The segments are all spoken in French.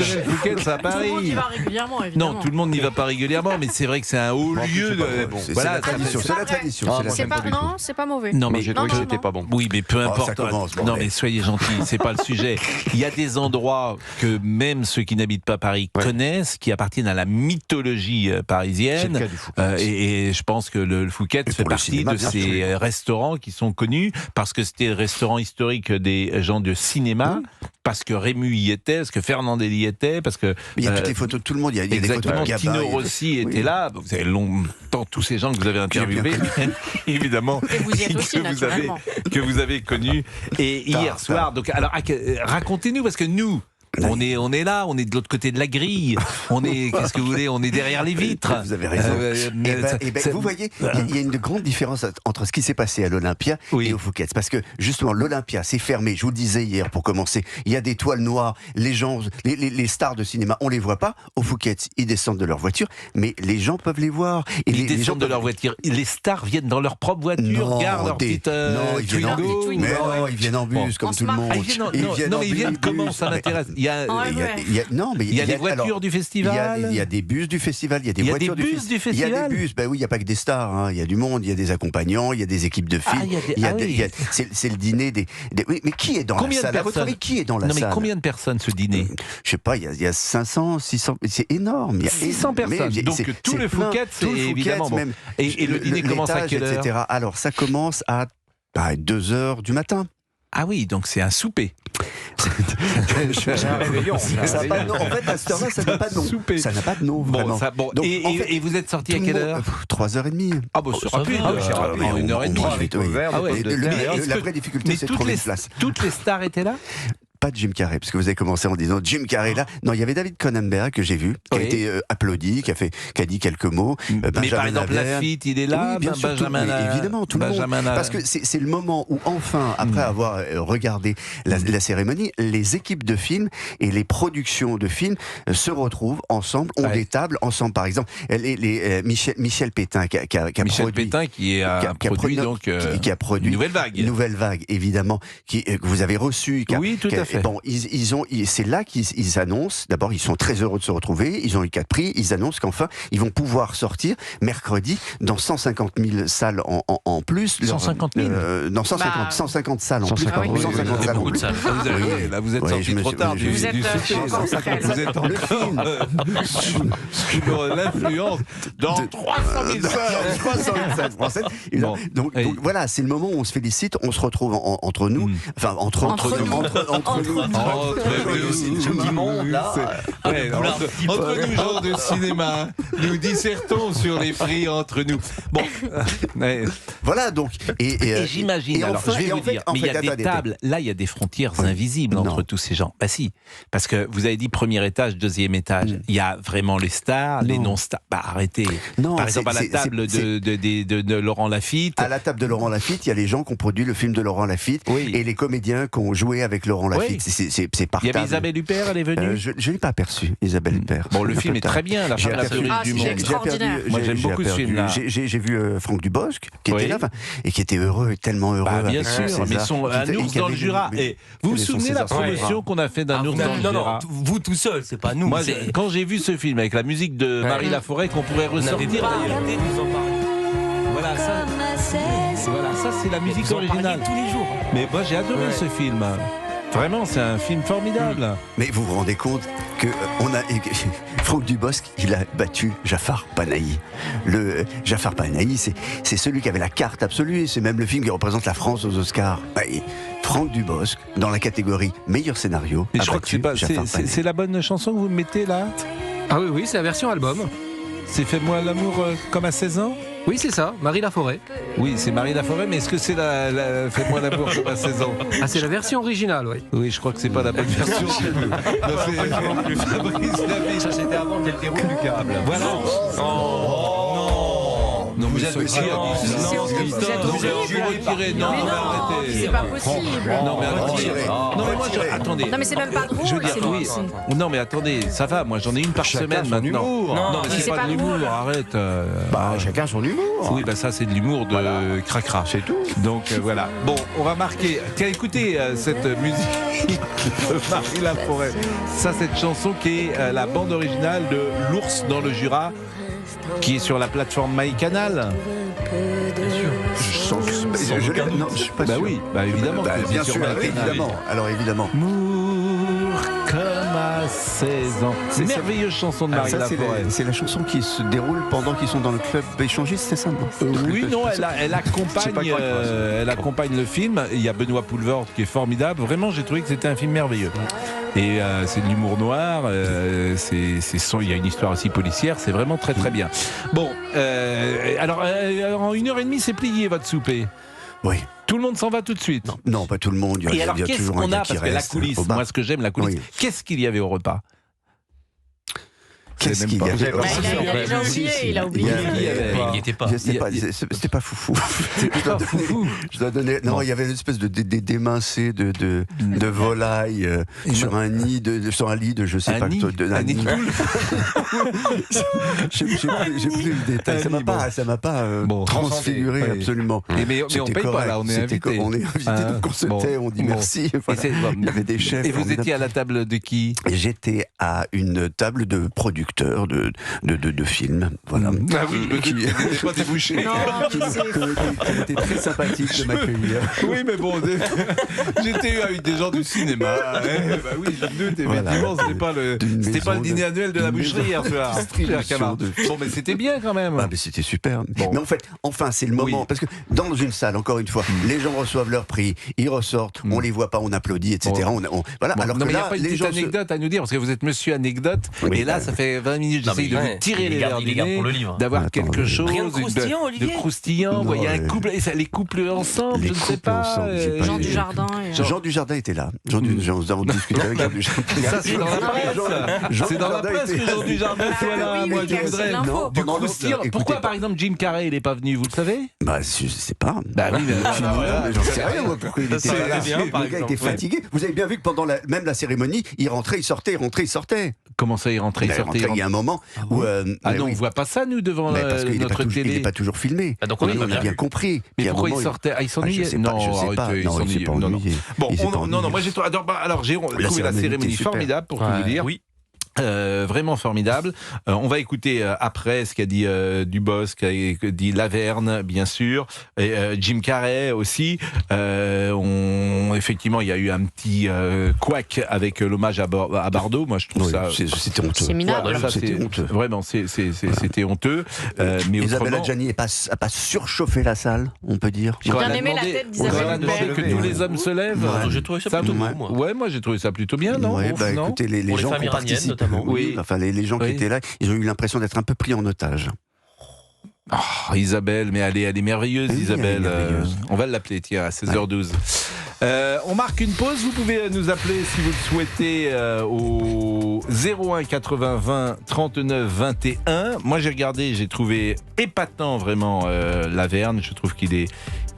connaît le Fouquet's à Paris. Tout le monde y va régulièrement, évidemment. Non, tout le monde n'y va pas régulièrement, mais c'est vrai que c'est un haut lieu. C'est la tradition. C'est la tradition. Non, c'est pas mauvais. Non, mais J'ai trouvé que c'était pas bon. Oui, mais peu importe. ça commence, Non, mais soyez gentils, c'est pas le sujet. Il y a des endroits que même ceux qui n'habitent pas Paris connaissent, qui appartiennent à la mythologie parisienne. C'est le cas du Fouquet's. Et je pense que le Fouquet's fait pour le partie cinéma, de bien ces restaurants qui sont connus parce que c'était le restaurant historique des gens de cinéma, parce que Rému y était, parce que Fernandel y était, parce que... Mais il y a toutes les photos de tout le monde. Il y a des photos Exactement, de Gabin. Tino Rossi était là. Vous avez longtemps tous ces gens que vous avez interviewés, évidemment, Et vous y êtes aussi, naturellement. que vous avez connus. Et hier soir, donc, alors, racontez-nous, parce que nous, on est là, on est de l'autre côté de la grille, on est, qu'est-ce que vous voulez, on est derrière les vitres. Vous avez raison. Vous voyez, il y a une grande différence entre ce qui s'est passé à l'Olympia et au Fouquet's. Parce que, justement, l'Olympia, c'est fermé. Je vous le disais hier, pour commencer. Il y a des toiles noires. Les gens, les stars de cinéma, on les voit pas. Au Fouquet's, ils descendent de leur voiture, mais les gens peuvent les voir. Et ils descendent de leur voiture. Les stars viennent dans leur propre voiture, gardent leur petite non, ils viennent en bus. Twingo. Mais non, ils viennent en bus, comme tout le monde. Ils viennent comment, ça m'intéresse. Il y a des voitures du festival. Il y a des bus du festival. Il y a des voitures du festival. Il y a des bus. Ben oui, il n'y a pas que des stars. Il y a du monde. Il y a des accompagnants. Il y a des équipes de films. C'est le dîner des. Oui, mais qui est dans la salle? À votre avis, qui est dans la salle? Non, mais combien de personnes ce dîner? Je sais pas. Il y a 500, 600. C'est énorme. Il y a 600 personnes. Donc tout le Fouquet's, c'est évidemment bon. Et le dîner commence à quelle heure? Alors ça commence à 2h du matin. Ah oui, donc c'est un souper. C'est un réveillon. En fait, à cette heure-là, ça n'a pas de nom. Ça n'a pas de nom, vraiment. Donc, et vous êtes sorti à quelle heure? 3h30. Ah bon, c'est rapide. En 1h30. La vraie difficulté, c'est de trouver une place. Toutes les stars étaient là? Pas de Jim Carrey, parce que vous avez commencé en disant Jim Carrey là. Non, il y avait David Cronenberg que j'ai vu, qui a été applaudi, qui a dit quelques mots. Mais par exemple, Lafitte, il est là, oui, bien sûr, évidemment, tout le monde. Parce que c'est le moment où enfin, après avoir regardé la cérémonie, les équipes de films et les productions de films se retrouvent ensemble, ont des tables ensemble. Par exemple, Michel Pétain qui a produit Nouvelle Vague, évidemment, que vous avez reçu. Oui, tout à fait. Bon, c'est là qu'ils annoncent. D'abord, ils sont très heureux de se retrouver. Ils ont eu 4 prix. Ils annoncent qu'enfin, ils vont pouvoir mercredi dans 150 000 salles en plus. 150 000 dans 150 salles en plus. 150 salles en plus. Là, vous êtes sorti trop tard du sujet. Vous êtes encore sur l'influence dans 300 000 salles. Donc voilà, c'est le moment où on se félicite, on se retrouve entre nous. Enfin, entre nous, gens de cinéma, nous dissertons sur les prix entre nous. Bon, voilà donc. Et j'imagine. Alors, je vais vous dire, mais il y a des tables. Là, il y a des frontières invisibles entre tous ces gens. Bah si, parce que vous avez dit premier étage, deuxième étage. Il y a vraiment les stars, les non-stars. Bah arrêtez. Par exemple, à la table de Laurent Lafitte. À la table de Laurent Lafitte, il y a les gens qui ont produit le film de Laurent Lafitte et les comédiens qui ont joué avec Laurent Lafitte. C'est partable. Il y avait Isabelle Huppert, elle est venue. Je ne l'ai pas aperçue, Isabelle Huppert. Bon, le film est très bien, La femme la plus riche du monde. Moi, j'aime beaucoup ce film-là. J'ai vu Franck Dubosc, qui était là, et qui était heureux, tellement heureux. Bien sûr, mais un ours dans le Jura. Et vous vous souvenez la promotion qu'on a fait d'un ours dans le Jura? Non, vous tout seul, c'est pas nous. Moi, quand j'ai vu ce film avec la musique de Marie Laforêt, qu'on pourrait ressortir. Voilà, ça c'est la musique originale. Tous les jours. Mais moi j'ai adoré ce film. Vraiment, c'est un film formidable. Mais vous vous rendez compte que Franck Dubosc, il a battu Jafar Panahi. Jafar Panahi, c'est celui qui avait la carte absolue. C'est même le film qui représente la France aux Oscars. Franck Dubosc, dans la catégorie meilleur scénario. Mais je crois que c'est la bonne chanson que vous me mettez là. Ah oui, c'est la version album. C'est Fais-moi l'amour comme à 16 ans? Oui, c'est ça, Marie Laforêt. Oui, c'est Marie Laforêt, mais est-ce que c'est la Fais-moi l'amour comme à 16 ans? Ah, c'est la version originale, oui. Oui, je crois que c'est pas la bonne version. Ça, c'était avant qu'elle déroule du câble. Voilà. Non, vous mais êtes ça, aussi. non, vous retirez. Non, Mais non, arrêtez. c'est pas possible. Non, mais arrêtez. Non, mais moi, attendez. Non, mais c'est même pas drôle. Je veux dire, c'est oui. Non, mais attendez, ça va. Moi, j'en ai une par semaine son maintenant. humour. Non, mais c'est pas de l'humour. Arrête. Chacun son humour. Oui, ça, c'est de l'humour de cracra. C'est tout. Donc voilà. Bon, on va marquer. Tiens, écoutez cette musique de Marie Laforêt. Ça, cette chanson qui est la bande originale de L'Ours dans le Jura, qui est sur la plateforme MyCanal. Non, je suis pas sûr. Oui, évidemment. Bien sûr, évidemment. Alors évidemment. Mour comme à 16 ans. C'est une merveilleuse chanson de Marie Laforêt. C'est la chanson qui se déroule pendant qu'ils sont dans le club échangiste, c'est ça? Oui, non, elle accompagne le film. Il y a Benoît Poelvoorde qui est formidable. Vraiment, j'ai trouvé que c'était un film merveilleux. Et c'est de l'humour noir. Il y a une histoire aussi policière. C'est vraiment très très bien. Bon, alors en 1h30, c'est plié votre souper. Oui. Tout le monde s'en va tout de suite. Non, pas tout le monde. Et alors, qu'est-ce qu'on a? Parce que la coulisse, moi, ce que j'aime, la coulisse. Oui. Qu'est-ce qu'il y avait au repas? Qu'est-ce qu'il y avait? Il a oublié. Il n'y était pas. C'était pas foufou. C'était pas foufou. Je dois donner. Non, il y avait une espèce d'émincé de volaille sur un lit de je sais pas. Un nid de poule. J'ai plus le détail. Ça m'a pas transfiguré absolument. Mais on paye pas là, on est invité. On est invité, donc on se tait, on dit merci. Il y avait des chefs. Et vous étiez à la table de qui? J'étais à une table de producteurs de films, voilà. Ah oui, qui n'était pas débouché. Qui était très sympathique de m'accueillir. Oui, mais bon, j'étais eu avec des gens du cinéma. Oui, je me doute, effectivement, c'était pas le dîner annuel de la boucherie hier soir. Bon, mais c'était bien quand même. Mais c'était super. Mais en fait, c'est le moment, parce que dans une salle, encore une fois, les gens reçoivent leur prix, ils ressortent, on les voit pas, on applaudit, etc. Voilà. Alors non, mais il n'y a pas une petite anecdote à nous dire, parce que vous êtes monsieur anecdote, et là, ça fait 20 minutes, j'essaye de vous tirer les verres du nez, d'avoir quelque chose de croustillant. Il y a un couple, les couples ensemble, je ne sais pas. Jean Dujardin. Jean Dujardin était là. Nous avons discuté avec Jean Dujardin. Ça, c'est dans la presse. C'est dans la presse que Jean Dujardin soit là. Moi, je voudrais du croustillant. Pourquoi, par exemple, Jim Carrey, il n'est pas venu, vous le savez? Je ne sais pas. Oui, mais j'en sais rien, moi, pourquoi il était là. Le gars était fatigué. Vous avez bien vu que pendant même la cérémonie, il rentrait, il sortait, il rentrait, il sortait. Comment ça, il rentrait, il sortait? Il y a un moment où... non, on voit pas ça, nous, devant notre télé. Il n'est pas toujours filmé. Donc on a bien compris. Mais pourquoi il sortait? Il s'ennuyait? Non, je sais pas. Non, il s'est pas ennuyé. Bon, non, moi j'ai trouvé la cérémonie formidable, pour tout vous dire. Oui. Vraiment formidable. On va écouter après ce qu'a dit Dubosc, ce qu'a dit Laverne, bien sûr, et Jim Carrey aussi. Effectivement, il y a eu un petit couac avec l'hommage à Bardot. Moi, je trouve ça... C'était honteux. C'est minable. C'était honteux. Vraiment, c'était honteux. Mais Isabelle Adjani n'a pas surchauffé la salle, on peut dire. J'ai bien aimé la tête d'Isabelle Adjani. Que tous les hommes se lèvent. J'ai trouvé ça plutôt beau, moi. Ouais, moi j'ai trouvé ça plutôt bien, non? Écoutez, les gens qui participent, oui. Enfin, les gens qui étaient là, ils ont eu l'impression d'être un peu pris en otage. Oh, Isabelle, mais elle est merveilleuse, Isabelle. On va l'appeler, tiens, à 16h12. On marque une pause. Vous pouvez nous appeler si vous le souhaitez au 01 80 20 39 21. Moi, j'ai regardé, j'ai trouvé épatant vraiment Laverne. Je trouve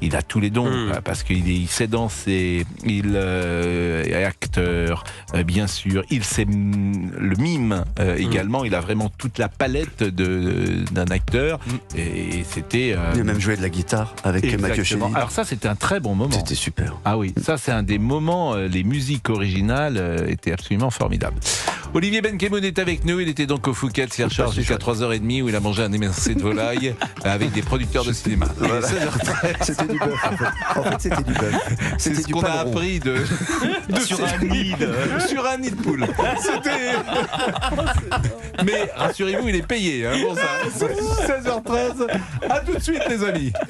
il a tous les dons parce qu'il sait danser, il est acteur, bien sûr, il sait le mime également. Il a vraiment toute la palette d'un acteur et c'était. Il a même joué de la guitare avec Mathieu Chédid. Alors ça, c'était un très bon moment. C'était super. Ah oui, ça c'est un des moments. Les musiques originales étaient absolument formidables. Olivier Benkemoun est avec nous. Il était donc au Fouquet's Hier Charge jusqu'à 3h30 où il a mangé un émincé de volaille avec des producteurs de cinéma. Voilà. C'était du bœuf. En fait, c'était du bœuf. C'est ce qu'on a appris sur un nid de poule. Mais rassurez-vous, il est payé. Bon, ça, 16h13. À tout de suite, les amis.